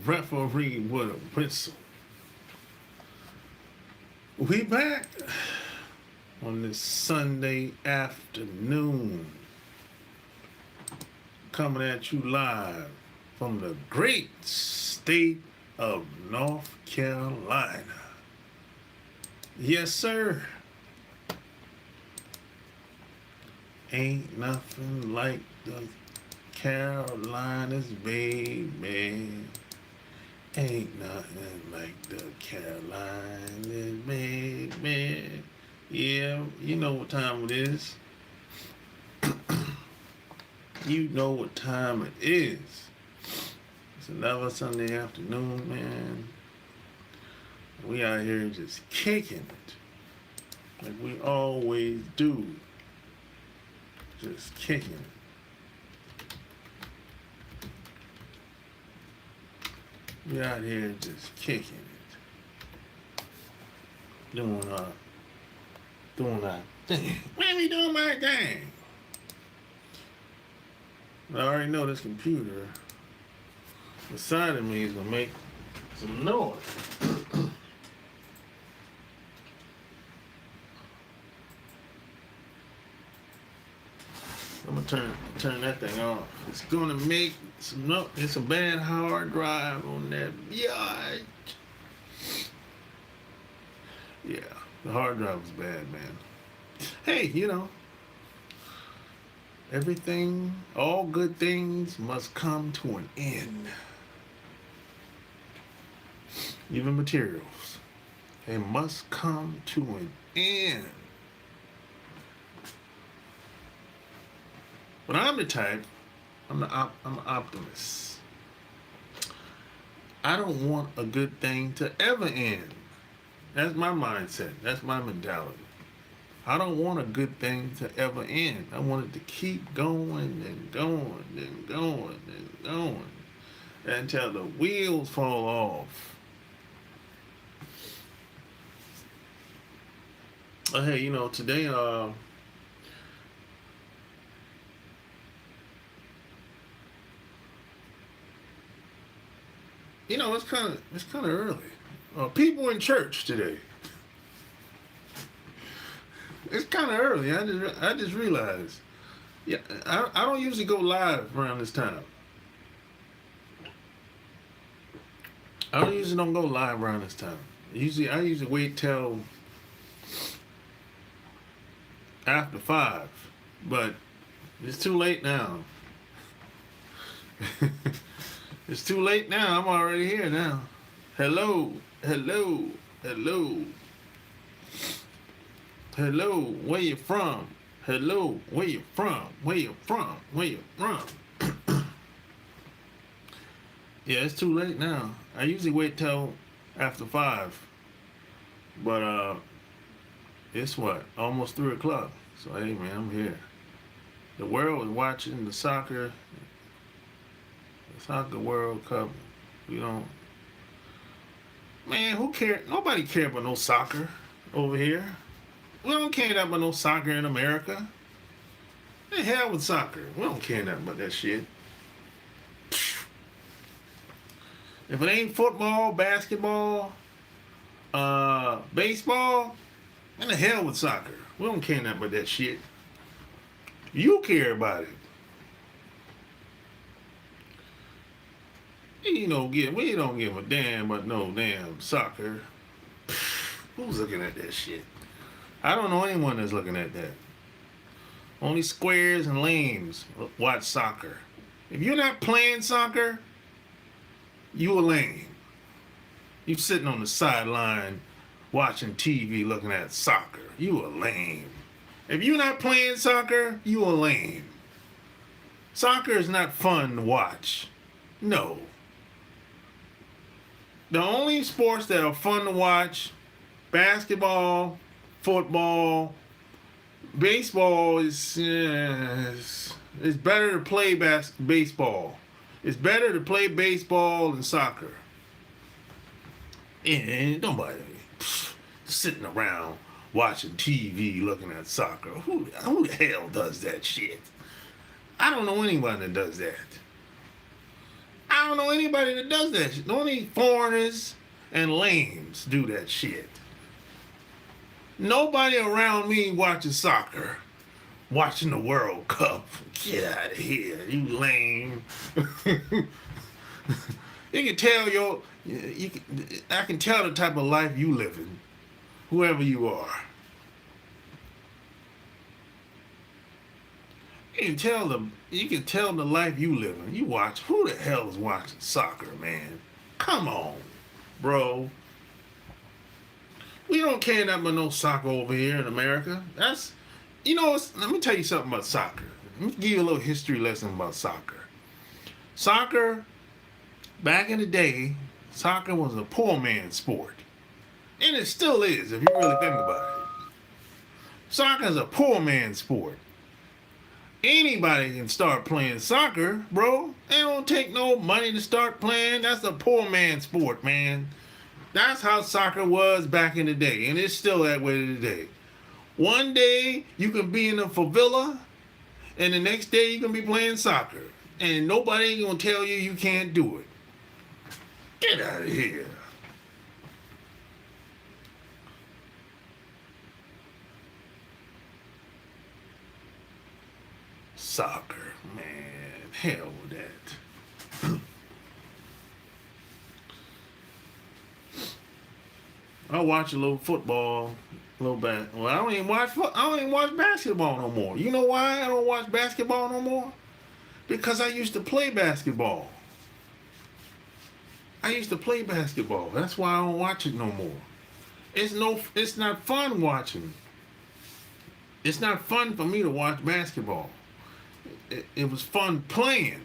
referee with a whistle. We back on this Sunday afternoon, coming at you live from the great state of North Carolina. Yes, sir. Ain't nothing like the Carolinas, baby. Ain't nothing like the Carolinas, baby. Yeah, you know what time it is. You know what time it is. It's another Sunday afternoon, man. We out here just kicking it. Like we always do. Just kicking it. We out here just kicking it. Doing our thing. Man, we doing my thing. I already know this computer beside of me is gonna make some noise. I'm gonna turn that thing off. It's gonna make some noise. It's a bad hard drive on that. Yeah. Yeah, the hard drive was bad, man. Hey, you know, everything, all good things must come to an end. Even materials, they must come to an end. But I'm the type, I'm an optimist. I don't want a good thing to ever end. That's my mindset. That's my mentality. I don't want a good thing to ever end. I want it to keep going and going and going and going until the wheels fall off. Hey, you know, today, you know, it's kind of early. People in church today. It's kind of early. I just realized. Yeah, I don't usually go live around this time. I don't go live around this time. I usually wait till after 5, but it's too late now. It's too late now. I'm already here now. Hello. Hello. Where you from? Hello. Where you from? Yeah, it's too late now. I usually wait till after 5. But it's what? Almost 3 o'clock. So hey man, I'm here. The world is watching the soccer World Cup. We don't. Man, who cares? Nobody cares about no soccer over here. We don't care about no soccer in America. The hell with soccer. We don't care nothing about that shit. If it ain't football, basketball, baseball, then the hell with soccer. We don't care nothing about that shit. You care about it. We don't give a damn about no damn soccer. Who's looking at that shit? I don't know anyone that's looking at that. Only squares and lames watch soccer. If you're not playing soccer, you a lame. You sitting on the sideline watching TV looking at soccer. You a lame. If you're not playing soccer, you a lame. Soccer is not fun to watch. No. The only sports that are fun to watch, basketball, football, baseball is it's better to play baseball. It's better to play baseball than soccer. And nobody sitting around watching TV looking at soccer. Who the hell does that shit? I don't know anyone that does that. I I don't know anybody that does that shit. Only foreigners and lames do that shit. Nobody around me watches soccer, watching the World Cup. Get out of here, you lame. You can tell I can tell the type of life you living, whoever you are. You can tell the life you living. You watch. Who the hell is watching soccer, man? Come on, bro. We don't care nothing about no soccer over here in America. Let me tell you something about soccer. Let me give you a little history lesson about soccer. Soccer, back in the day, soccer was a poor man's sport. And it still is, if you really think about it. Soccer is a poor man's sport. Anybody can start playing soccer, bro. It don't take no money to start playing. That's a poor man's sport, man. That's how soccer was back in the day, and it's still that way today. One day you can be in a favela, and the next day you can be playing soccer, and nobody ain't gonna tell you can't do it. Get out of here. Soccer, man. Hell with that. I watch a little football, a little Well, I don't even watch basketball no more. You know why I don't watch basketball no more? Because I used to play basketball. That's why I don't watch it no more. It's not fun watching. It's not fun for me to watch basketball. It was fun playing.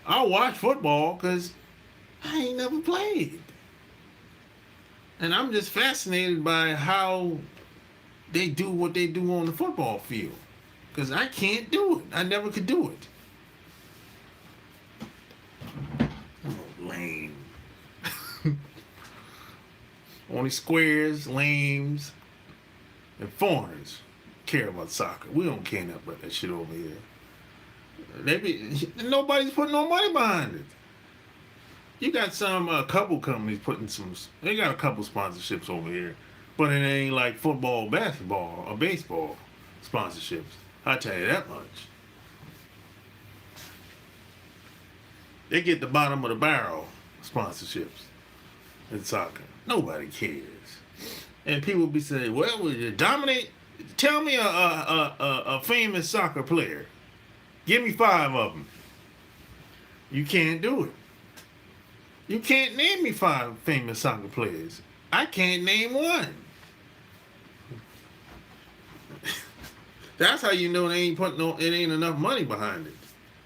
I watch football because I ain't never played. And I'm just fascinated by how they do what they do on the football field. Because I can't do it. I never could do it. Oh, lame. Only squares, lames, and foreigners care about soccer. We don't care nothing about that shit over here. Nobody's putting no money behind it. You got a couple companies they got a couple sponsorships over here, but it ain't like football, basketball, or baseball sponsorships. I tell you that much. They get the bottom of the barrel sponsorships in soccer. Nobody cares. And people be saying, well, will you dominate? Tell me a famous soccer player. Give me 5 of them. You can't do it. You can't name me 5 famous soccer players. I can't name one. That's how you know it ain't enough money behind it.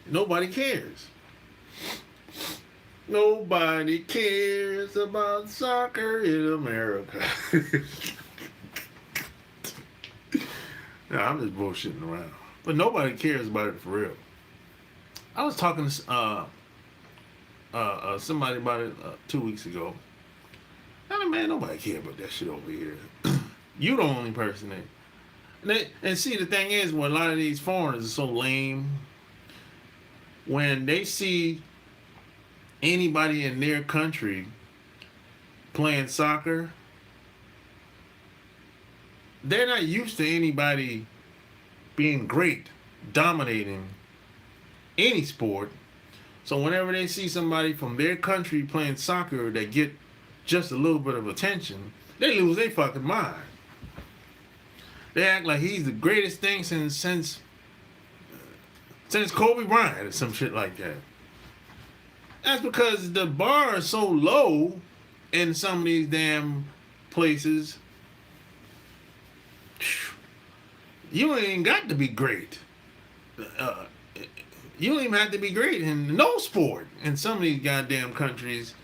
Nobody cares. Nobody cares about soccer in America. I'm just bullshitting around. But nobody cares about it for real. I was talking to somebody about it 2 weeks ago. I mean, man, nobody cares about that shit over here. You the only person that. And see, the thing is, when a lot of these foreigners are so lame, when they see anybody in their country playing soccer, they're not used to anybody being great, dominating any sport. So whenever they see somebody from their country playing soccer that get just a little bit of attention, they lose their fucking mind. They act like he's the greatest thing since Kobe Bryant or some shit like that. That's because the bar is so low in some of these damn places. You ain't got to be great. You don't even have to be great in no sport in some of these goddamn countries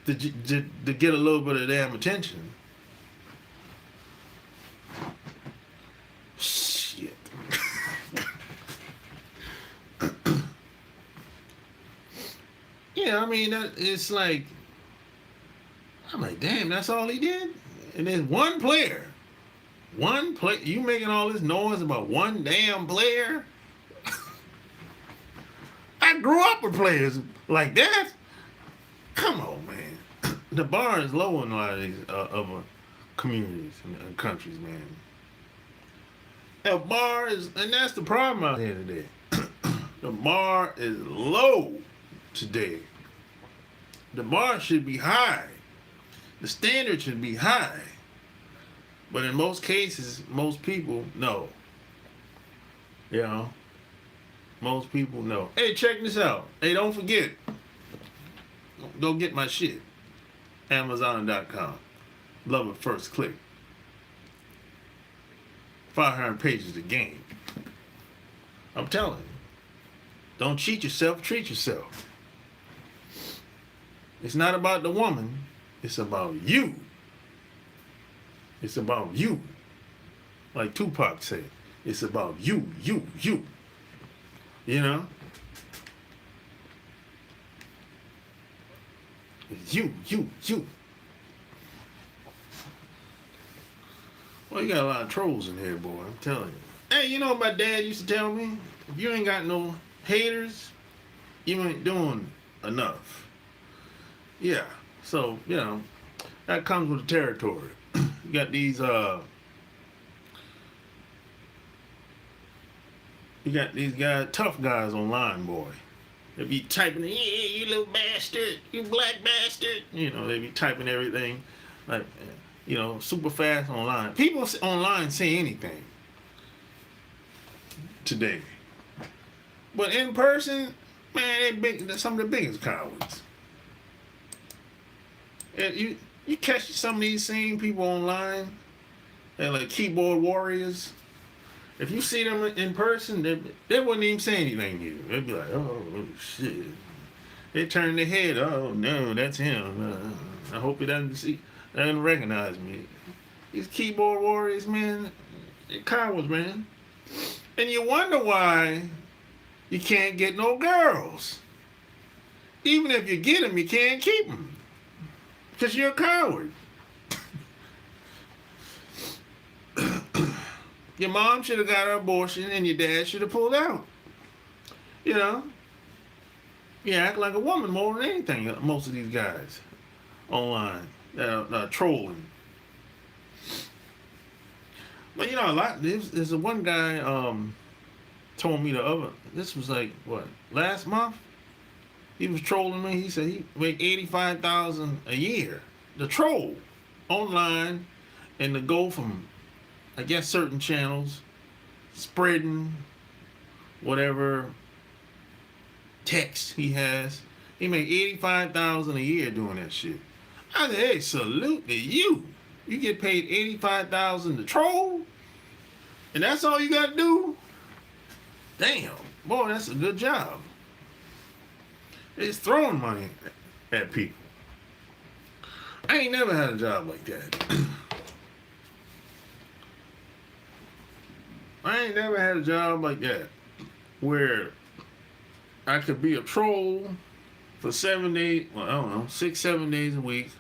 to get a little bit of damn attention. Shit. Yeah, I mean, it's like, I'm like, damn, that's all he did? And there's one player. You making all this noise about one damn player? I grew up with players like that. Come on, man. The bar is low in a lot of these other communities and countries, man. The bar is, and that's the problem out here today. The bar is low today. The bar should be high. The standard should be high. But in most cases, most people know. You know? Most people know. Hey, check this out. Hey, don't forget. Go get my shit. Amazon.com. Love it first click. 500 pages a game. I'm telling you. Don't cheat yourself, treat yourself. It's not about the woman. It's about you. It's about you. Like Tupac said. It's about you, you, you. You know? It's you, you, you. Well, you got a lot of trolls in here, boy. I'm telling you. Hey, you know what my dad used to tell me? If you ain't got no haters, you ain't doing enough. Yeah. So, you know, that comes with the territory. You got these guys, tough guys online, boy. They be typing, yeah, you little bastard, you black bastard. You know, they be typing everything like, you know, super fast online. People online say anything today. But in person, man, they're some of the biggest cowards. And you catch some of these same people online, they're like keyboard warriors. If you see them in person, they wouldn't even say anything to you. They'd be like, oh, shit. They turn their head, oh, no, that's him. I hope he doesn't recognize me. These keyboard warriors, man, they're cowards, man. And you wonder why you can't get no girls. Even if you get them, you can't keep them. Because you're a coward. Your mom should have got an abortion and your dad should have pulled out. You know? You act like a woman more than anything, most of these guys online that are trolling. But you know, there's a one guy told me this was like, what, last month? He was trolling me. He said he made $85,000 a year to troll online and to go from, I guess, certain channels, spreading whatever text he has. He made $85,000 a year doing that shit. I said, hey, salute to you. You get paid $85,000 to troll, and that's all you got to do? Damn, boy, that's a good job. It's throwing money at people. I ain't never had a job like that. I ain't never had a job like that where I could be a troll for 7 days, well, I don't know, 6, 7 days a week.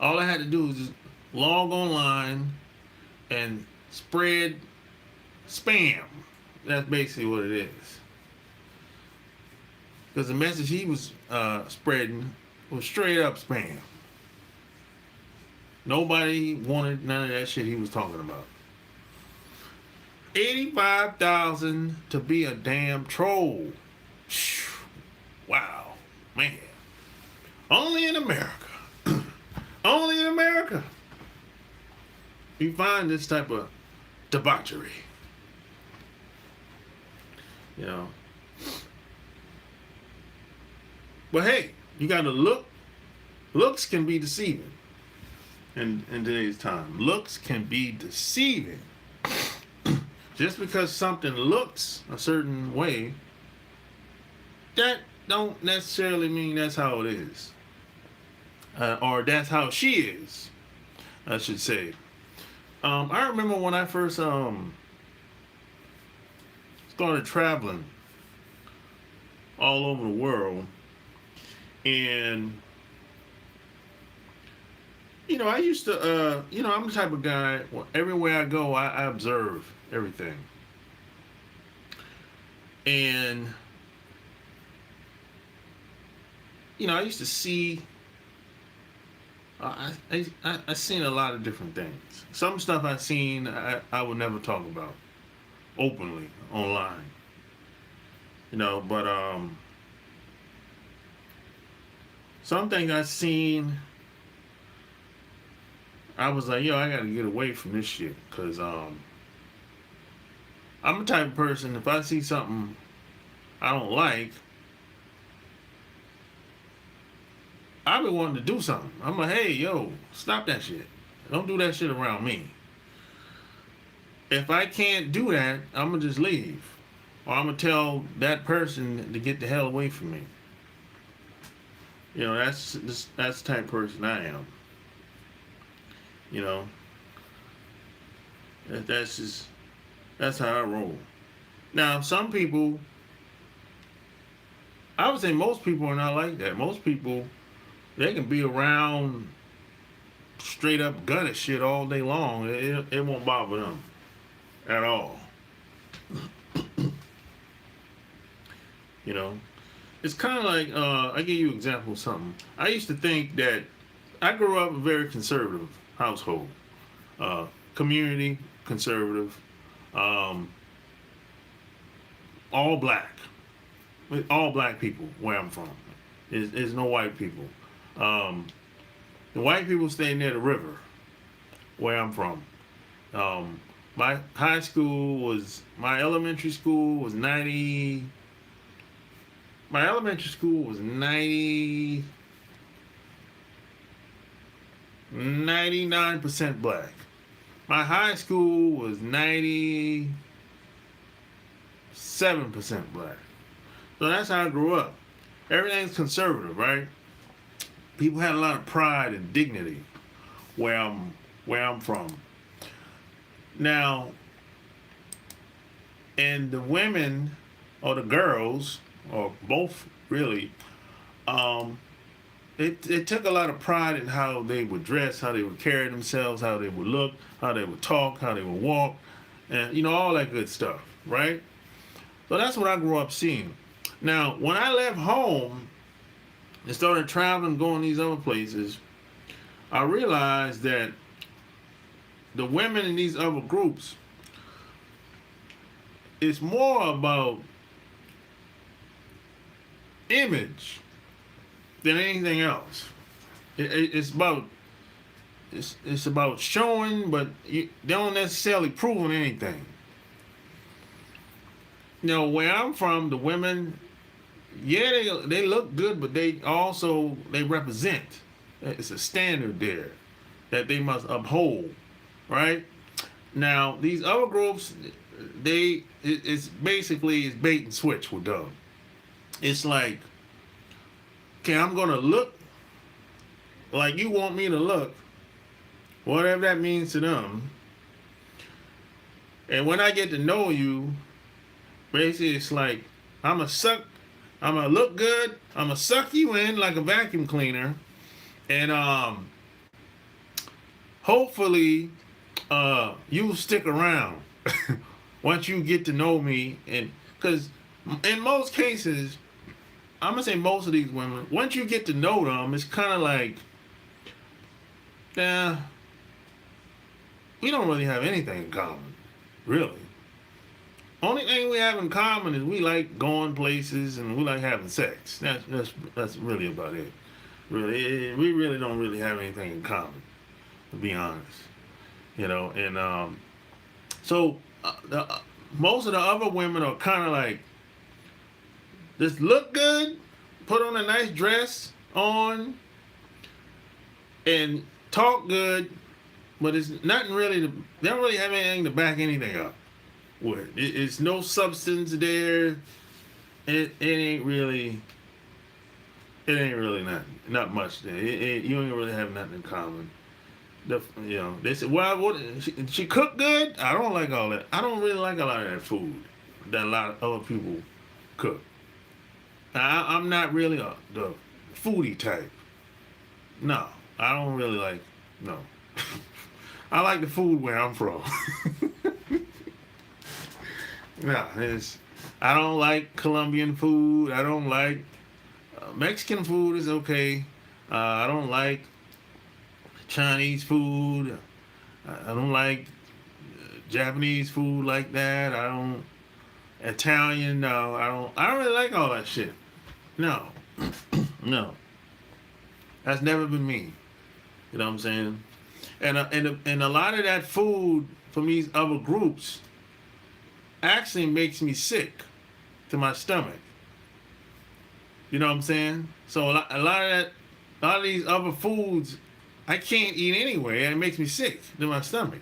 All I had to do was just log online and spread spam. That's basically what it is. Because the message he was spreading was straight up spam. Nobody wanted none of that shit he was talking about. $85,000 to be a damn troll. Wow, man. Only in America. Only in America you find this type of debauchery. You know. But hey, you gotta look. Looks can be deceiving in today's time. Looks can be deceiving. Just because something looks a certain way, that don't necessarily mean that's how it is. Or that's how she is, I should say. I remember when I first started traveling all over the world, and you know, I used to, you know, I'm the type of guy, everywhere I go, I observe everything. And I used to see. I seen a lot of different things. Some stuff I seen I would never talk about openly online. But some things I seen, I was like, yo, I gotta get away from this shit, cause I'm the type of person, if I see something I don't like, I be wanting to do something. I'm like, hey, yo, stop that shit. Don't do that shit around me. If I can't do that, I'm gonna just leave, or I'm gonna tell that person to get the hell away from me. That's the type of person I am. You know, that's just that's how I roll. Now, some people, I would say most people are not like that. Most people, they can be around straight up gutter shit all day long. It won't bother them at all. You know, it's kind of like I give you an example of something. I used to think that I grew up in a very conservative household, community conservative, um, all black, with all black people where I'm from. There's no white people. Um, the white people stay near the river where I'm from. Um, my elementary school was 90. My elementary school was 99% black. My high school was 97% black. So that's how I grew up. Everything's conservative, right? People had a lot of pride and dignity where I'm from. Now, and the women or the girls or both really, um, it took a lot of pride in how they would dress, how they would carry themselves, how they would look, how they would talk, how they would walk, and all that good stuff, right? So that's what I grew up seeing. Now, when I left home and started traveling, going these other places, I realized that the women in these other groups, it's more about image than anything else. It's about it's about showing, but they don't necessarily proving anything. Where I'm from, the women, yeah, they look good, but they represent. It's a standard there that they must uphold, right? Now these other groups, it's basically bait and switch with them. It's like, okay, I'm gonna look like you want me to look, whatever that means to them. And when I get to know you, basically it's like I'm gonna look good, I'm gonna suck you in like a vacuum cleaner, and hopefully you'll stick around once you get to know me. And because in most cases, I'm gonna say most of these women, once you get to know them, it's kind of like, yeah, we don't really have anything in common, really. Only thing we have in common is we like going places and we like having sex. That's really about it. Really, we really don't really have anything in common, to be honest. And so most of the other women are kind of like, just look good, put on a nice dress on, and talk good, but it's nothing really. They don't really have anything to back anything up with. It's no substance there. It ain't really. It ain't really nothing. Not much there. You ain't really have nothing in common. They said, well, what? She cook good? I don't like all that. I don't really like a lot of that food that a lot of other people cook. I'm not really the foodie type. No, I don't really like. No, I like the food where I'm from. No, I don't like Colombian food. I don't like Mexican food is okay. I don't like Chinese food. I don't like Japanese food like that. I don't Italian. No, I don't. I don't really like all that shit. No, no. That's never been me. You know what I'm saying? And a lot of that food from these other groups actually makes me sick to my stomach. You know what I'm saying? So a lot of these other foods, I can't eat anyway, and it makes me sick to my stomach.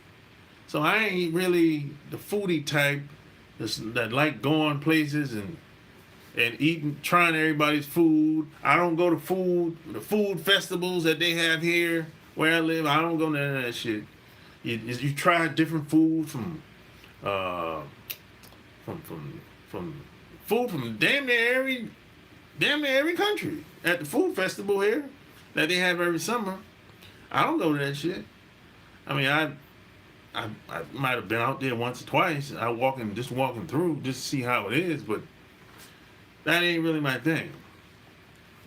So I ain't really the foodie type that like going places and eating, trying everybody's food. I don't go to the food festivals that they have here where I live. I don't go to none of that shit. You try different food uh, from food from damn near every country at the food festival here that they have every summer. I don't go to that shit. I mean, I might have been out there once or twice. Walking through just to see how it is, but that ain't really my thing.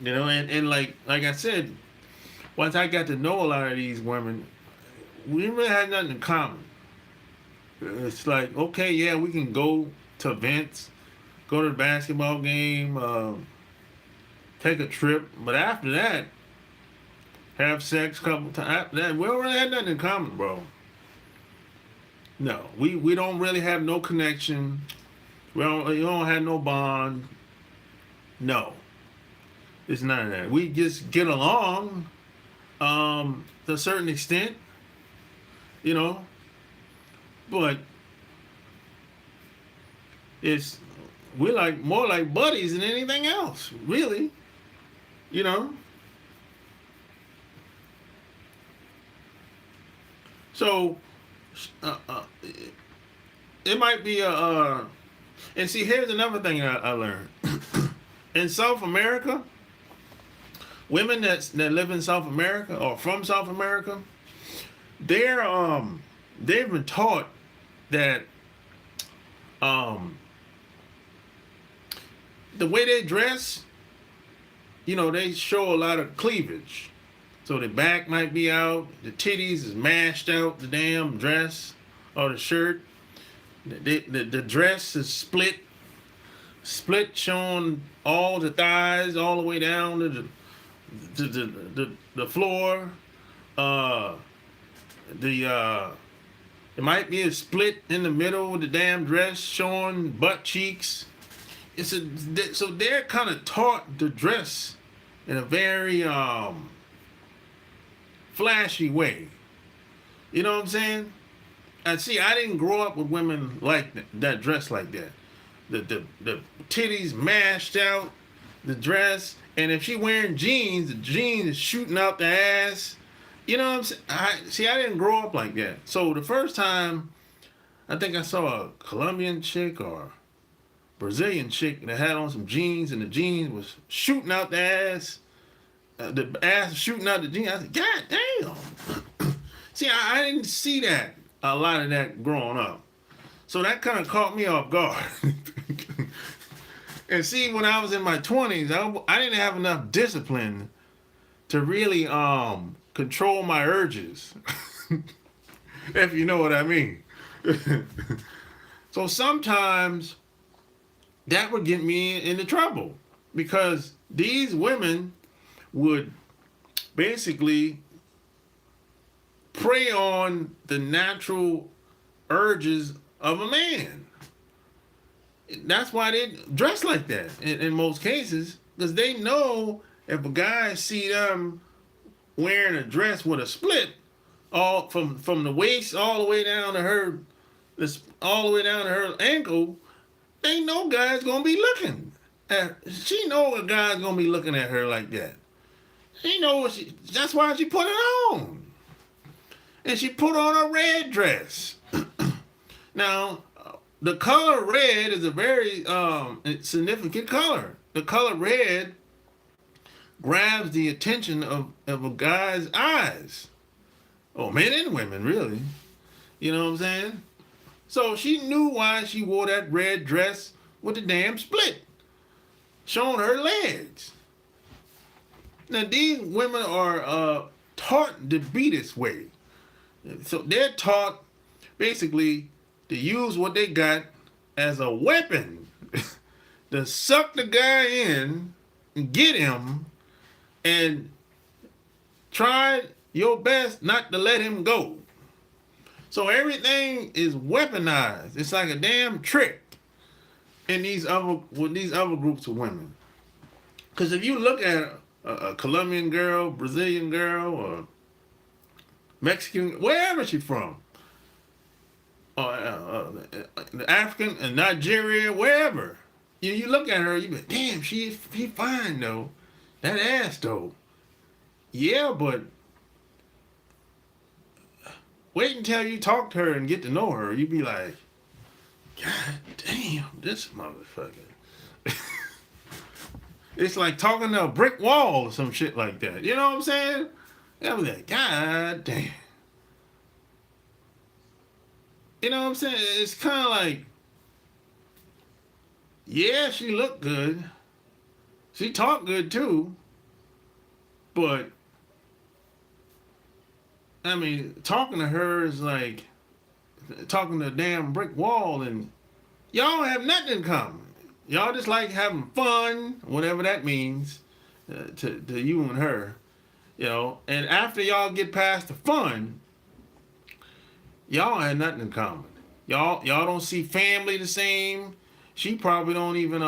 You know, and like I said, once I got to know a lot of these women, we really had nothing in common. It's like, okay, yeah, we can go to events, go to the basketball game, take a trip, but after that, have sex a couple times. After that, we don't really have nothing in common, bro. No, we don't really have no connection. You don't have no bond. No, it's none of that. We just get along, to a certain extent, you know, but we're like more like buddies than anything else, really, you know. So, it might be and see, here's another thing I learned. In South America, women that live in South America or from South America, they've been taught that the way they dress, you know, they show a lot of cleavage. So the back might be out, the titties is mashed out, the damn dress or the shirt. The dress is split, showing all the thighs all the way down to the floor. It might be a split in the middle of the damn dress, showing butt cheeks. So they're kind of taught to dress in a very flashy way. You know what I'm saying? And see, I didn't grow up with women like that dress like that. The titties mashed out, the dress, and if she wearing jeans, the jeans is shooting out the ass. You know what I'm saying? I didn't grow up like that. So the first time I think I saw a Colombian chick or Brazilian chick that had on some jeans, and the jeans was shooting out the ass. The ass shooting out the jeans. I said, God damn. See, I didn't see a lot of that growing up. So that kind of caught me off guard. And see, when I was in my 20s, I didn't have enough discipline to really control my urges. If you know what I mean. So sometimes that would get me into trouble because these women would basically prey on the natural urges of a man. That's why they dress like that in most cases, because they know if a guy see them wearing a dress with a split all from the waist all the way down to her ankle, they know guy's gonna be looking at. She know a guy's gonna be looking at her like that. She know that's why she put it on. And she put on a red dress. Now, the color red is a very significant color. The color red grabs the attention of a guy's eyes. Oh, men and women, really. You know what I'm saying? So she knew why she wore that red dress with the damn split, showing her legs. Now these women are taught to be this way. So they're taught basically to use what they got as a weapon to suck the guy in, get him, and try your best not to let him go. So everything is weaponized. It's like a damn trick in these other groups of women. Because if you look at a Colombian girl, Brazilian girl, or Mexican, wherever she's from, or African and Nigeria, wherever, you look at her, you be, damn, she fine though. That ass though. Yeah, but wait until you talk to her and get to know her. You be like, God damn, this motherfucker. It's like talking to a brick wall or some shit like that. You know what I'm saying? I was like, God damn. You know what I'm saying? It's kind of like, yeah, she looked good. She talked good too. But, I mean, talking to her is like talking to a damn brick wall, and y'all have nothing in common. Y'all just like having fun, whatever that means, to you and her, you know. And after y'all get past the fun, y'all had nothing in common. Y'all don't see family the same. She probably don't even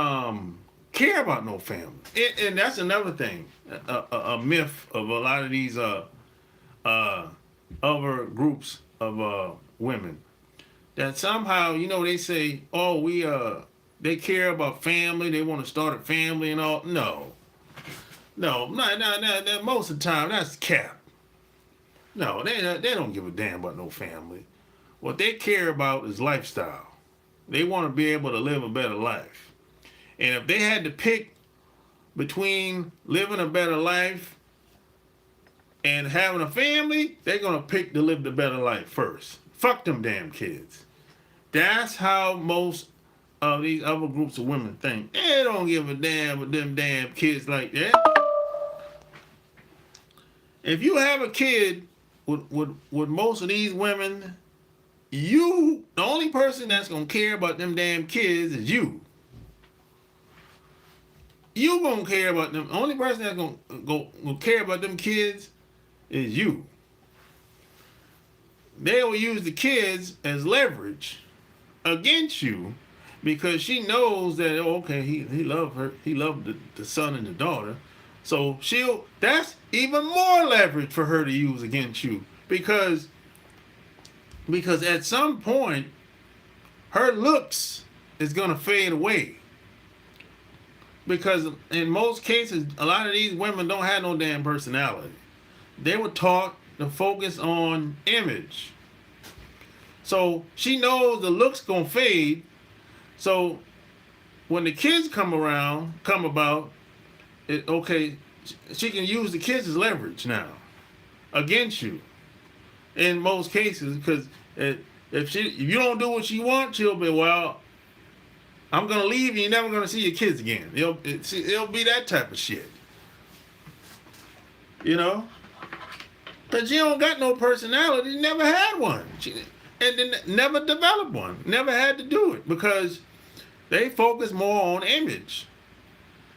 care about no family. And that's another thing, a myth of a lot of these other groups of women, that somehow, you know, they say, oh, they care about family, they want to start a family and all. No, most of the time that's cap. No, they don't give a damn about no family. What they care about is lifestyle. They want to be able to live a better life. And if they had to pick between living a better life and having a family, they're going to pick to live the better life first. Fuck them damn kids. That's how most of these other groups of women think. They don't give a damn with them damn kids like that. If you have a kid with most of these women, the only person that's going to care about them damn kids is you. You going to care about them. The only person that's going to care about them kids is you. They will use the kids as leverage against you, because she knows that, oh, okay, he loved her, he loved the son and the daughter, so that's even more leverage for her to use against you, because at some point her looks is gonna fade away, because in most cases a lot of these women don't have no damn personality. They were taught to focus on image. So she knows the looks gonna fade. So when the kids come about, okay, she can use the kids as leverage now against you. In most cases, because if you don't do what she wants, she'll be, well, I'm gonna leave and you're never gonna see your kids again. It'll be that type of shit. You know? But she don't got no personality, never had one. And then never developed one, never had to do it, because they focus more on image.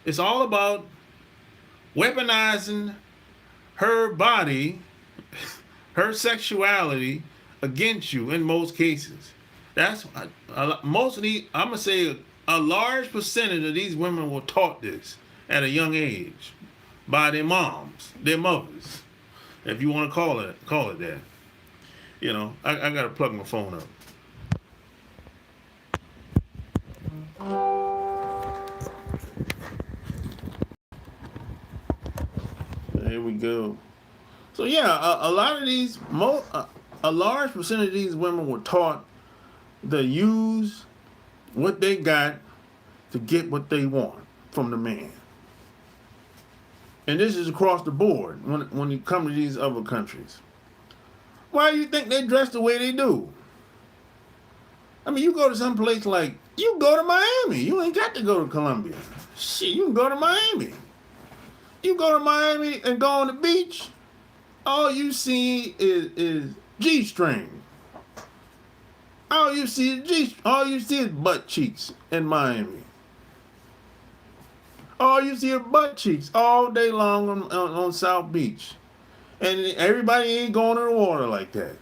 It's all about weaponizing her body, her sexuality against you in most cases. That's most of these, I'm gonna say a large percentage of these women were taught this at a young age by their moms, their mothers, if you want to call it that. You know, I gotta plug my phone up. There we go. So yeah, a lot of these, a large percentage of these women were taught to use what they got to get what they want from the man. And this is across the board when you come to these other countries. Why do you think they dress the way they do? I mean, you go to some place like, you go to Miami. You ain't got to go to Colombia. Shit, you can go to Miami. You go to Miami and go on the beach, all you see is G-string. All you see is butt cheeks in Miami. All you see is butt cheeks all day long on South Beach. And everybody ain't going to the water like that.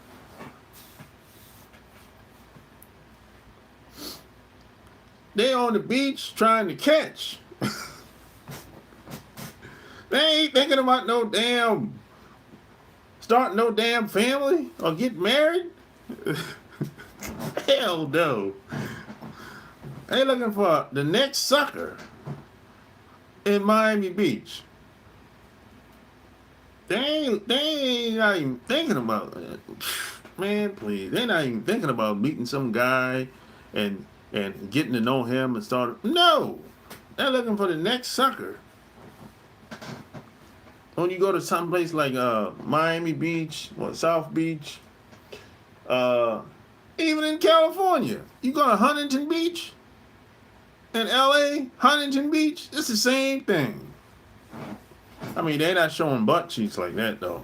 They on the beach trying to catch. They ain't thinking about starting no damn family or get married. Hell no. They looking for the next sucker in Miami Beach. They ain't not even thinking about it. Man, please. They're not even thinking about meeting some guy and getting to know him and start. No. They're looking for the next sucker. When you go to some place like Miami Beach or South Beach, even in California, you go to Huntington Beach in LA, Huntington Beach, it's the same thing. I mean, they're not showing butt cheeks like that though.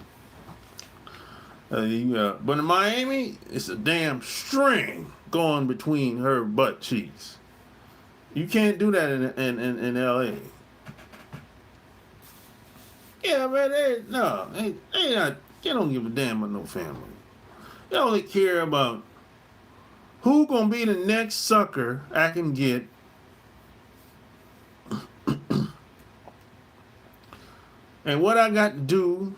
But in Miami, it's a damn string going between her butt cheeks. You can't do that in LA. Yeah, man, they don't give a damn about no family. They only care about who gonna be the next sucker I can get and what I got to do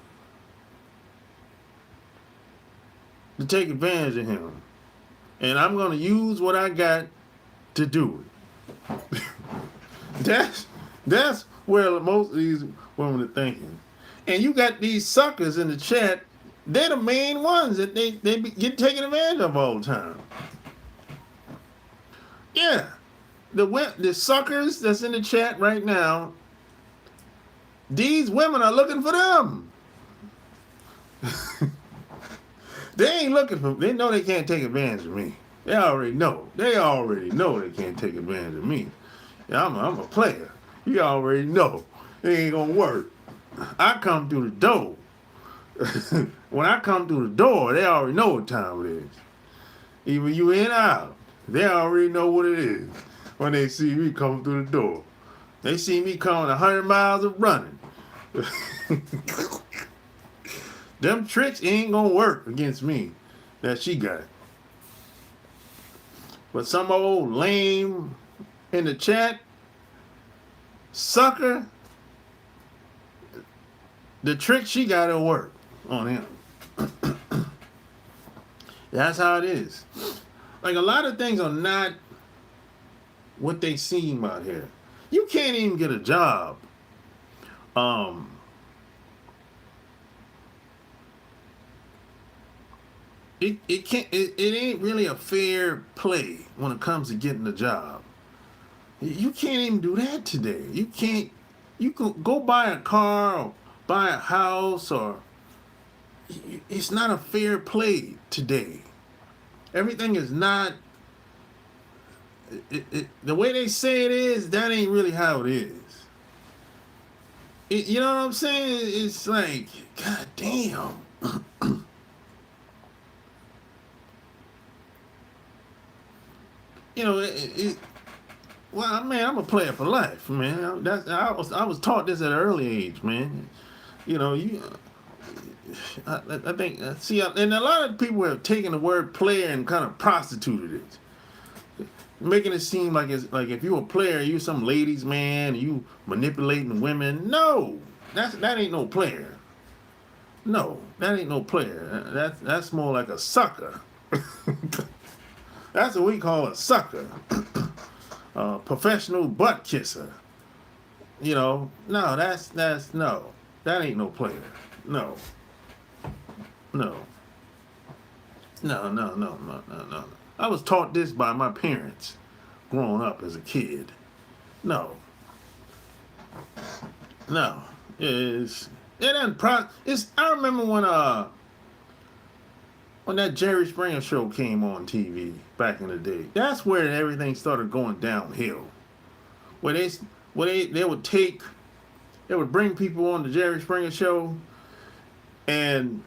to take advantage of him. And I'm gonna use what I got to do it. That's where most of these women are thinking. And you got these suckers in the chat, they're the main ones that they get taken advantage of all the time. Yeah. The suckers that's in the chat right now, these women are looking for them. They ain't looking for, they know they can't take advantage of me. They already know. They can't take advantage of me. Yeah, I'm a player. You already know. It ain't gonna work. I come through the door. When I come through the door, they already know what time it is. Even you in or out, they already know what it is when they see me coming through the door. They see me coming 100 miles of running. Them tricks ain't gonna work against me that she got. But some old lame in the chat, sucker, the trick she got to work on him. That's how it is. Like a lot of things are not what they seem out here. You can't even get a job. It ain't really a fair play when it comes to getting a job. You can't even do that today. You can go buy a car or buy a house, or it's not a fair play today. Everything is not the way they say it is. That ain't really how it is. You know what I'm saying? It's like, god damn. You know, well, man, I'm a player for life, man. I was taught this at an early age, man. You know, I think, see, and a lot of people have taken the word player and kind of prostituted it, making it seem like it's like if you're a player, you're some ladies' man, you manipulating women. No, that ain't no player. No, that ain't no player. That's more like a sucker. That's what we call a sucker. Professional butt kisser. You know, no, that's no. That ain't no player. No. I was taught this by my parents growing up as a kid. No. I remember when that Jerry Springer show came on TV back in the day. That's where everything started going downhill. Where they would take They would bring people on the Jerry Springer show, and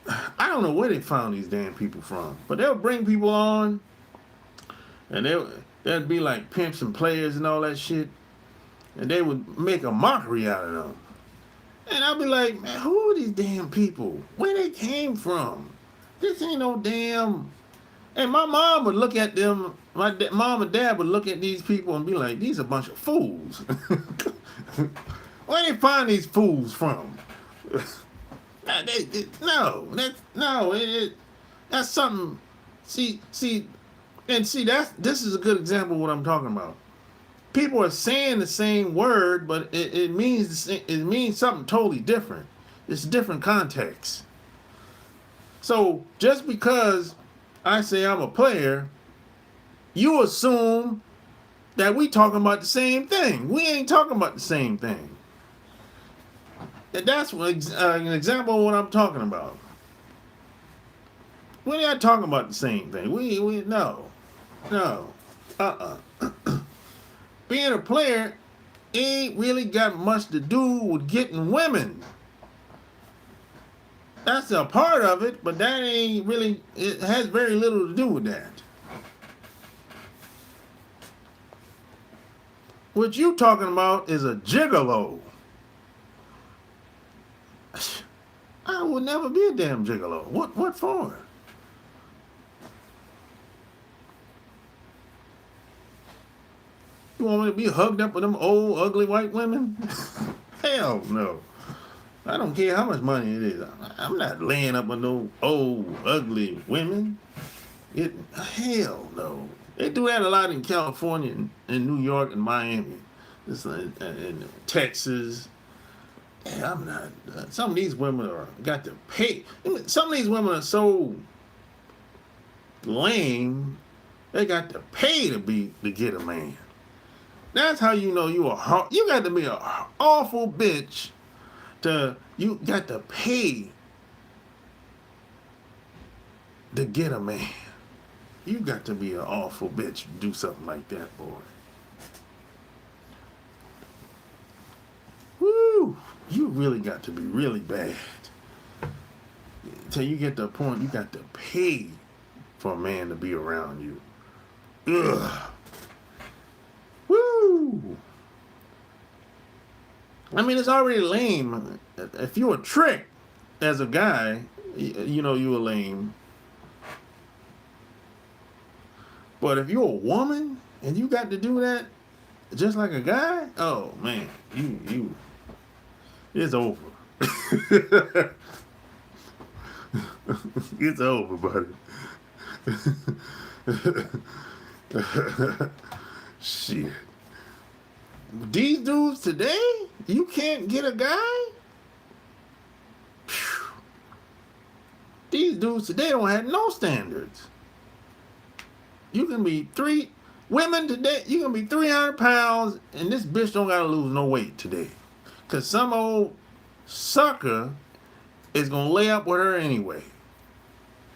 I don't know where they found these damn people from, but they would bring people on, and they'd be like pimps and players and all that shit, and they would make a mockery out of them. And I'd be like, man, who are these damn people? Where they came from? This ain't no damn... And my mom would look at them, mom and dad would look at these people and be like, these are a bunch of fools. Where they find these fools from? That's something. This is a good example of what I'm talking about. People are saying the same word, but it means something totally different. It's different context. So just because I say I'm a player, you assume that we talking about the same thing. We ain't talking about the same thing. That's an example of what I'm talking about. We're not talking about the same thing. No. Being a player ain't really got much to do with getting women. That's a part of it, but that ain't really, it has very little to do with that. What you talking about is a gigolo. I would never be a damn gigolo. What for? You want me to be hugged up with them old, ugly white women? Hell no. I don't care how much money it is. I'm not laying up with no old, ugly women. Hell no. They do that a lot in California and New York and Miami. In Texas. Yeah, I'm not. Some of these women got to pay. Some of these women are so lame. They got to pay to get a man. That's how you know you got to be an awful bitch. You got to pay to get a man. You got to be an awful bitch to do something like that, boy. Woo! You really got to be really bad. Till you get to the point you got to pay for a man to be around you. Ugh. Woo! I mean, it's already lame. If you're a trick as a guy, you know you're lame. But if you're a woman and you got to do that just like a guy, oh man, you it's over. It's over, buddy. Shit. These dudes today, you can't get a guy? Whew. These dudes today don't have no standards. You can be women today, you can be 300 pounds and this bitch don't gotta lose no weight today. Cause some old sucker is gonna lay up with her anyway.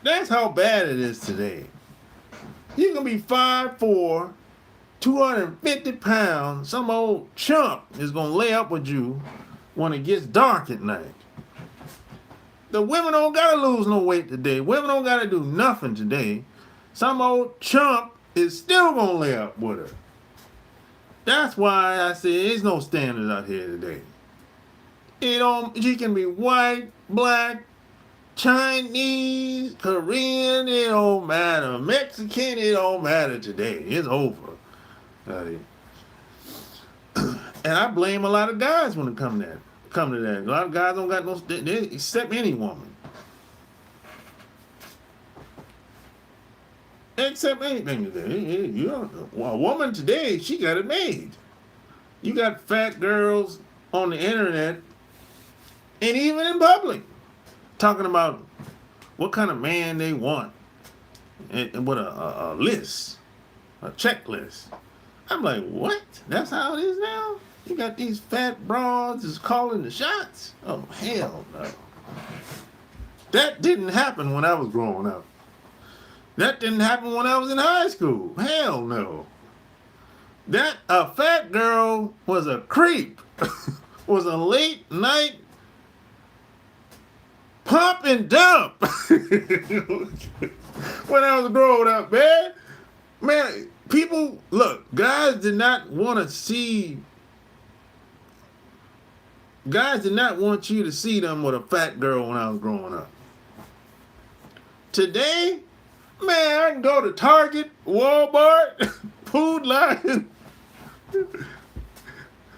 That's how bad it is today. You can be 5'4", 250 pounds, some old chump is gonna lay up with you when it gets dark at night. The women don't gotta lose no weight today. Women don't gotta do nothing today. Some old chump is still gonna lay up with her. That's why I say there's no standards out here today. She can be white, black, Chinese, Korean, it don't matter. Mexican, it don't matter today. It's over. And I blame a lot of guys when it come to that. A lot of guys don't got no standards, except any woman. Except anything today. A woman today, she got it made. You got fat girls on the internet and even in public talking about what kind of man they want and with a list, a checklist. I'm like, what? That's how it is now? You got these fat broads is calling the shots? Oh, hell no. That didn't happen when I was growing up. That didn't happen when I was in high school. Hell no. A fat girl was a creep. was a late night pump and dump. When I was growing up, man. Man, people, look, guys did not want you to see them with a fat girl when I was growing up. Today, man, I can go to Target, Walmart, Food Lion.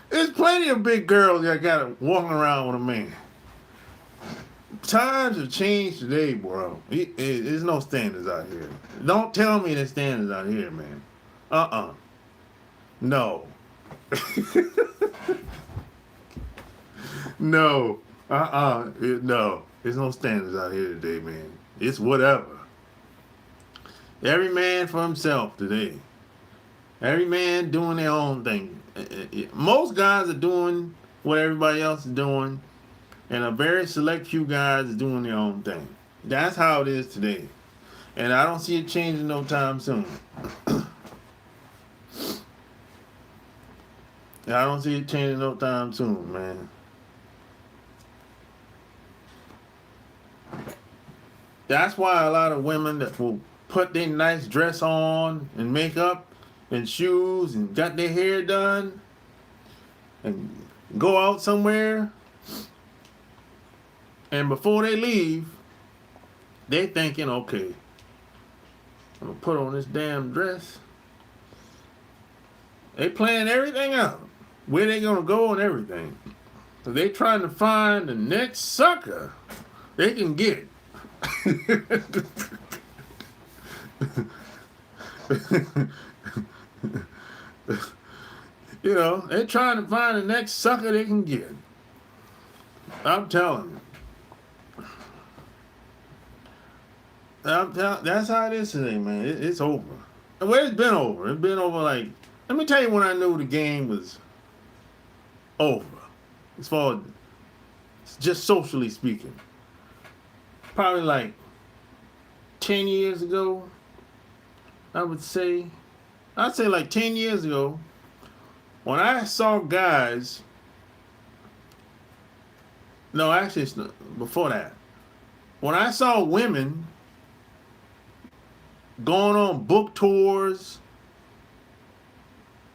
There's plenty of big girls that got walking around with a man. Times have changed today, bro. There's no standards out here. Don't tell me there's standards out here, man. No. No. No. There's no standards out here today, man. It's whatever. Every man for himself today. Every man doing their own thing. Most guys are doing what everybody else is doing, and a very select few guys are doing their own thing. That's how it is today. And I don't see it changing no time soon. I don't see it changing no time soon, man. That's why a lot of women that will put their nice dress on and makeup and shoes and got their hair done and go out somewhere, and before they leave, they thinking, okay, I'm gonna put on this damn dress. They plan everything out, where they gonna go and everything. So they trying to find the next sucker they can get. You know, they're trying to find the next sucker they can get. I'm telling you. That's how it is today, man. It's over. Well, it's been over. It's been over, like, let me tell you when I knew the game was over. As far as just socially speaking. Probably like 10 years ago, I would say. I'd say like 10 years ago, when I saw guys, no, actually, it's before that. When I saw women going on book tours,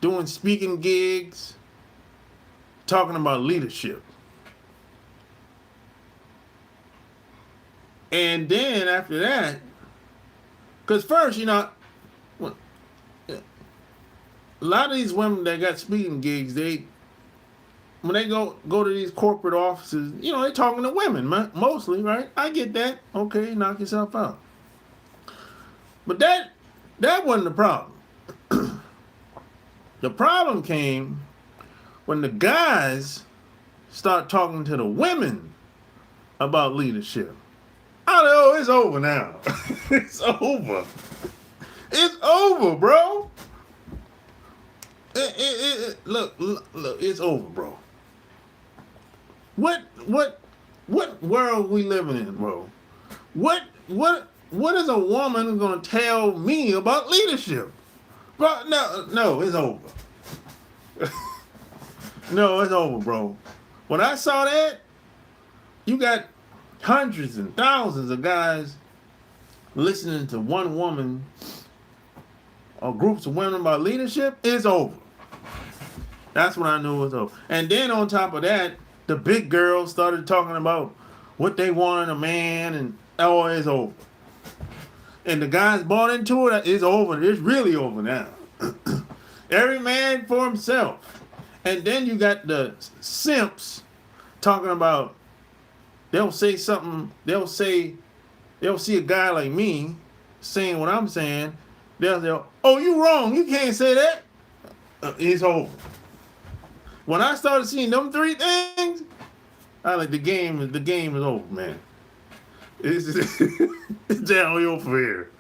doing speaking gigs, talking about leadership. And then after that, because first, you know, a lot of these women that got speaking gigs, when they go to these corporate offices, you know, they talking to women, mostly, right? I get that. Okay, knock yourself out. But that wasn't the problem. The problem came when the guys start talking to the women about leadership. I know it's over now. It's over. It's over, bro. Look, it's over, bro. What world we living in, bro? What is a woman gonna tell me about leadership? Bro, no, it's over. No, it's over, bro. When I saw that, you got hundreds and thousands of guys listening to one woman or groups of women about leadership. It's over. That's when I knew it was over. And then on top of that, the big girls started talking about what they want in a man, and oh, it's over. And the guys bought into it. It's over. It's really over now. Every man for himself. And then you got the simps talking about, they'll say something, they'll see a guy like me saying what I'm saying, they'll say, oh, you wrong, you can't say that. It's over. When I started seeing them three things, I like the game is over, man. It's downhill from here.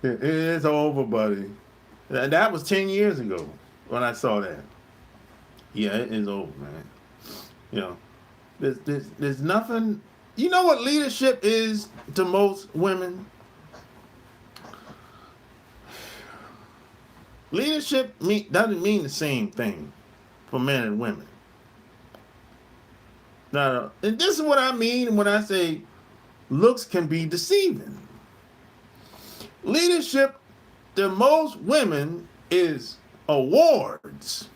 It's over, buddy. That was 10 years ago when I saw that. Yeah, it is over, man. You know, there's nothing. You know what leadership is to most women? Leadership doesn't mean the same thing for men and women. Now, and this is what I mean when I say looks can be deceiving. Leadership to most women is awards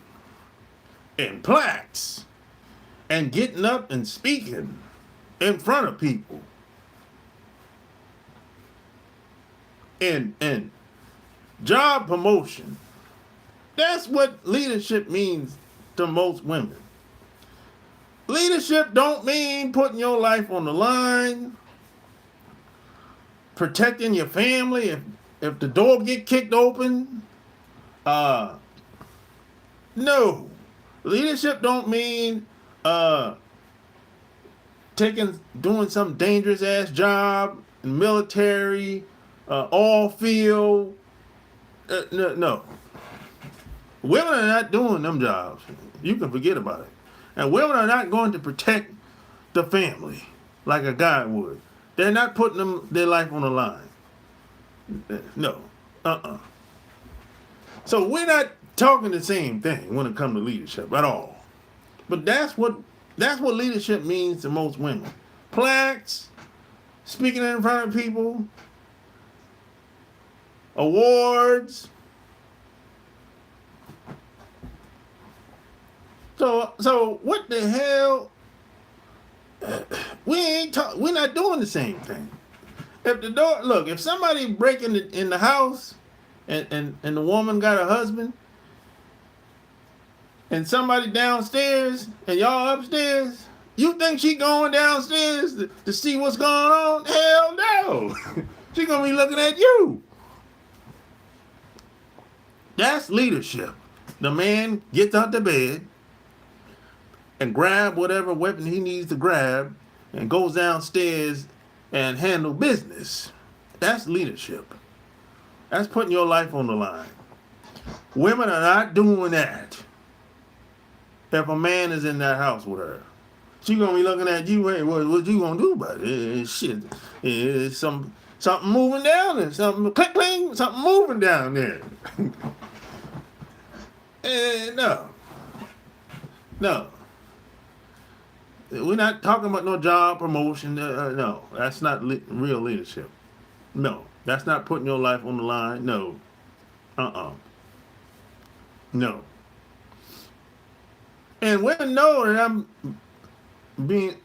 and plaques and getting up and speaking in front of people and job promotion. That's what leadership means to most women. Leadership don't mean putting your life on the line, protecting your family if the door get kicked open. No. Leadership don't mean doing some dangerous ass job in military, all field. No. Women are not doing them jobs. You can forget about it. And women are not going to protect the family like a guy would. They're not putting their life on the line. No. So we're not talking the same thing when it comes to leadership at all. But that's what leadership means to most women. Plaques, speaking in front of people, awards. So what the hell? We're not doing the same thing. If somebody breaking in the house and the woman got a husband and somebody downstairs and y'all upstairs, you think she going downstairs to see what's going on? Hell no. She gonna be looking at you. That's leadership. The man gets out the bed and grab whatever weapon he needs to grab and goes downstairs and handle business. That's leadership. That's putting your life on the line. Women are not doing that. If a man is in that house with her, she gonna be looking at you. Hey, what you gonna do about it? Shit, it's something moving down there. Something click cling. Something moving down there. No. We're not talking about no job promotion. No, that's not real leadership. No, that's not putting your life on the line. No. No. And women know that I'm being.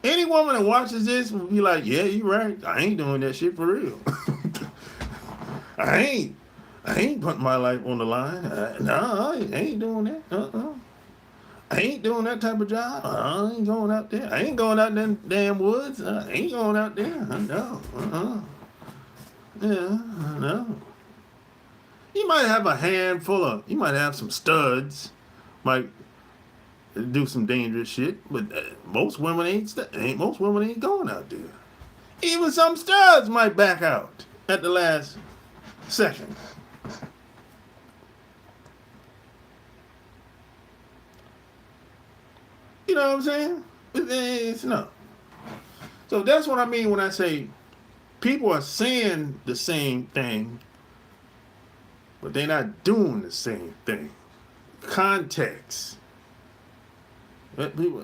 Any woman that watches this will be like, "Yeah, you're right. I ain't doing that shit for real. I ain't putting my life on the line. No, I ain't doing that. I ain't doing that type of job. I ain't going out there. I ain't going out in them damn woods. I ain't going out there. No. Yeah, no. You might have you might have some studs, might do some dangerous shit, but most women ain't going out there. Even some studs might back out at the last second. You know what I'm saying? It's no. So that's what I mean when I say people are saying the same thing, but they're not doing the same thing. Context. People,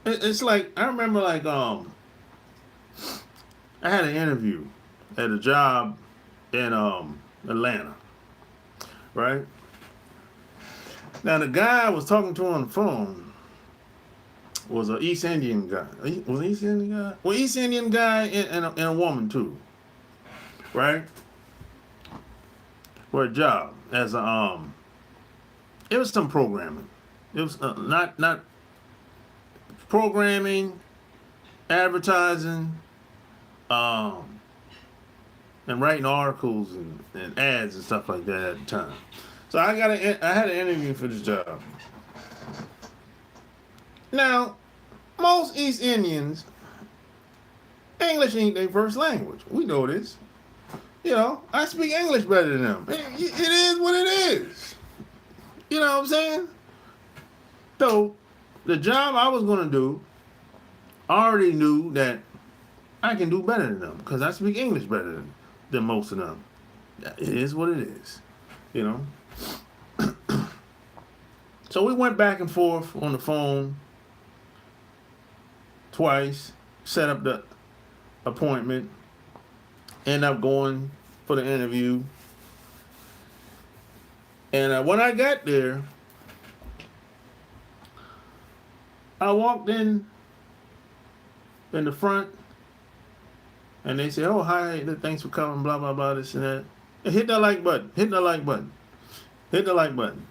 it's like I remember I had an interview at a job in Atlanta, right? Now the guy I was talking to on the phone was an East Indian guy. Was he East Indian guy? Well, East Indian guy and a woman too, right? For a job as it was some programming. It was not programming, advertising, and writing articles and ads and stuff like that at the time. So I had an interview for this job. Now, most East Indians, English ain't their first language. We know this. I speak English better than them. It is what it is. You know what I'm saying? So, the job I was going to do, I already knew that I can do better than them because I speak English better than most of them. It is what it is. you know. So we went back and forth on the phone twice, set up the appointment, end up going for the interview. And when I got there, I walked in the front, and they said, "Oh, hi, thanks for coming, blah, blah, blah, this and that." And hit that like button, hit the like button, hit the like button.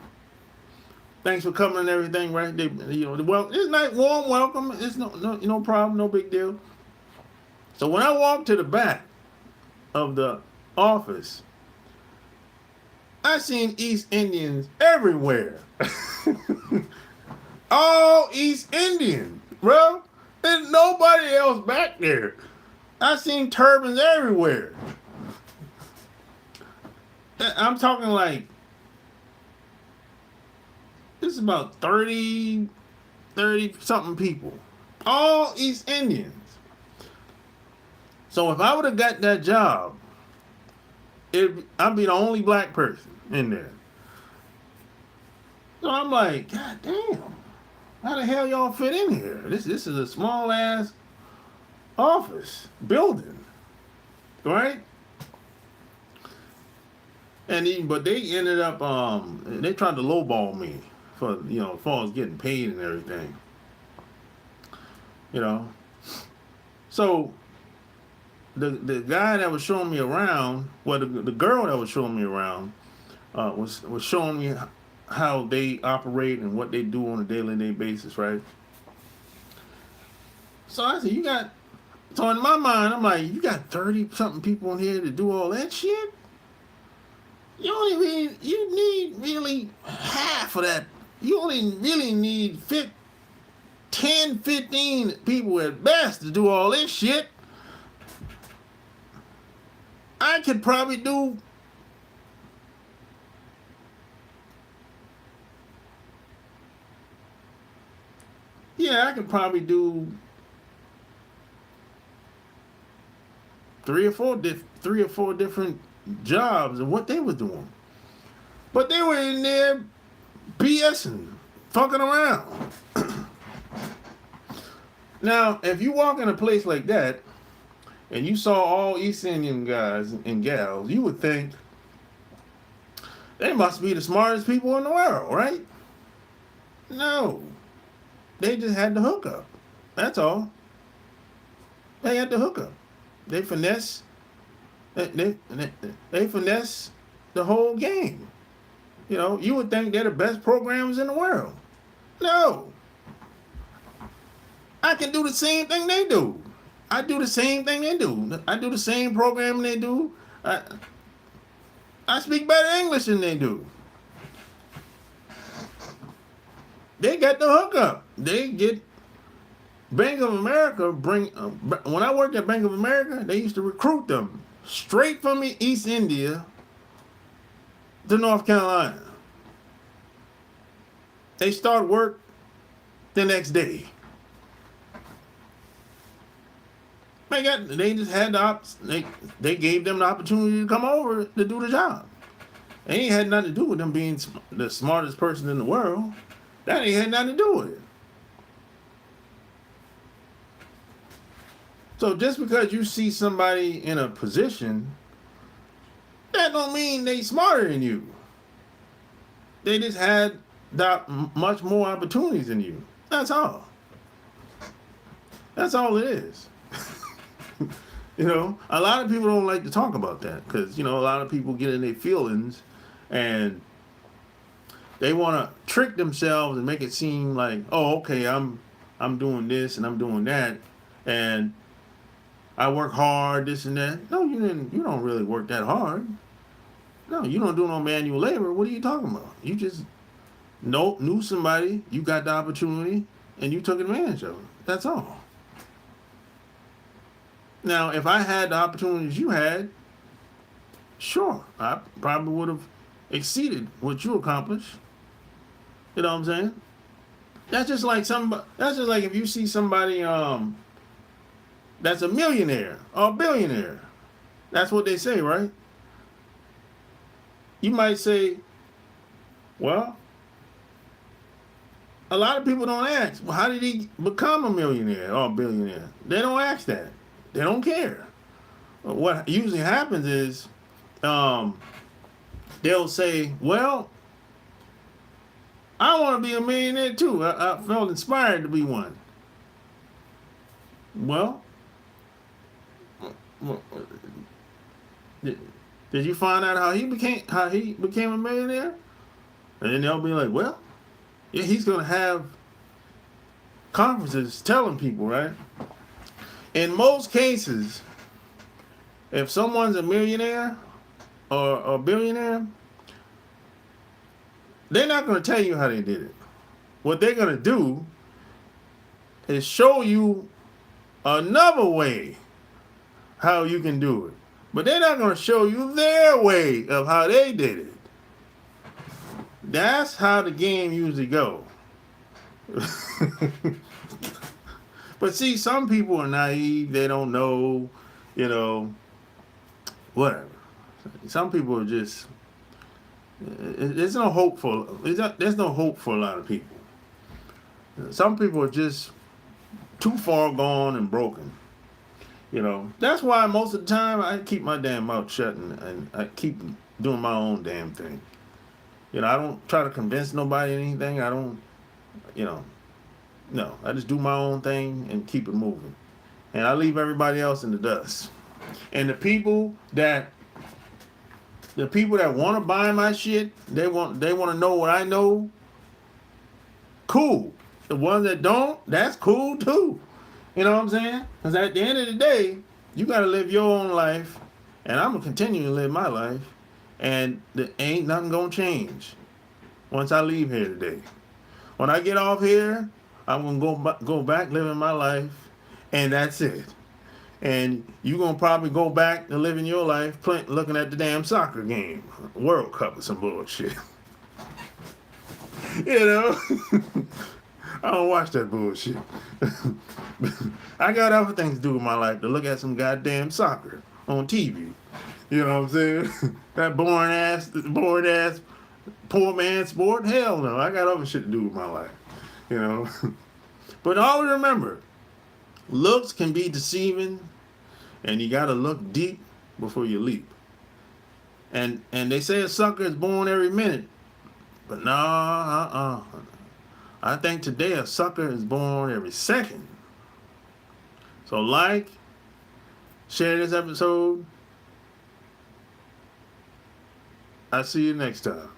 Thanks for coming and everything, right? They, well, it's nice, warm welcome. It's no problem, no big deal. So when I walked to the back of the office, I seen East Indians everywhere. All East Indian, bro. There's nobody else back there. I seen turbans everywhere. I'm talking like, this is about 30 something people. All East Indians. So if I would have got that job, I'd be the only black person in there. So I'm like, God damn, how the hell y'all fit in here? This is a small ass office building, right? But they ended up they tried to lowball me for as far as getting paid and everything. So the guy that was showing me around, well, the girl that was showing me around was showing me how they operate and what they do on a daily basis, right? So I said, so in my mind, I'm like, you got 30 something people in here to do all that shit? You need really half of that. You only really need 10, 15 people at best to do all this shit. I could probably do I could probably do three or four different jobs of what they were doing. But they were in there BSing, fucking around. Now, if you walk in a place like that and you saw all East Indian guys and gals, you would think they must be the smartest people in the world, right? No. They just had the hookup. That's all. They had the hookup. They finesse. They finesse the whole game. You would think they're the best programs in the world. No. I can do the same thing they do. I do the same thing they do. I do the same programming they do. I speak better English than they do. They got the hookup. They get Bank of America when I worked at Bank of America, they used to recruit them straight from East India to North Carolina. They start work the next day. They just had they gave them the opportunity to come over to do the job. It ain't had nothing to do with them being the smartest person in the world. That ain't had nothing to do with it. So just because you see somebody in a position, that don't mean they smarter than you. They just had much more opportunities than you. That's all. That's all it is. A lot of people don't like to talk about that because, a lot of people get in their feelings and they want to trick themselves and make it seem like, oh, okay, I'm doing this and I'm doing that and I work hard, this and that. No, you don't really work that hard. No, you don't do no manual labor. What are you talking about? You just knew somebody, you got the opportunity, and you took advantage of it. That's all. Now, if I had the opportunities you had, sure, I probably would have exceeded what you accomplished. You know what I'm saying? That's just like if you see somebody that's a millionaire or a billionaire. That's what they say, right? you might say, well, a lot of people don't ask, well, how did he become a millionaire or a billionaire? They don't ask that. They don't care. What usually happens is they'll say, well, I want to be a millionaire too. I felt inspired to be one. Well, did you find out how he became a millionaire? And then they'll be like, well, yeah, he's gonna have conferences telling people, right? In most cases, if someone's a millionaire or a billionaire, they're not gonna tell you how they did it. What they're gonna do is show you another way how you can do it. But they're not going to show you their way of how they did it. That's how the game usually goes. But see, some people are naive. They don't know, whatever. Some people are just, there's no hope for a lot of people. Some people are just too far gone and broken. That's why most of the time I keep my damn mouth shut and I keep doing my own damn thing. I don't try to convince nobody anything. I don't, no. I just do my own thing and keep it moving. And I leave everybody else in the dust. And the people that want to buy my shit, they want to know what I know. Cool. The ones that don't, that's cool too. You know what I'm saying? Because at the end of the day, you got to live your own life, and I'm going to continue to live my life, and there ain't nothing going to change once I leave here today. When I get off here, I'm going to go back living my life, and that's it. And you're going to probably go back to living your life looking at the damn soccer game, World Cup or some bullshit. I don't watch that bullshit. I got other things to do with my life to look at some goddamn soccer on TV. You know what I'm saying? That boring ass, poor man sport? Hell no. I got other shit to do with my life. But always remember, looks can be deceiving, and you gotta look deep before you leap. And they say a sucker is born every minute, but no, I think today a sucker is born every second. So share this episode. I'll see you next time.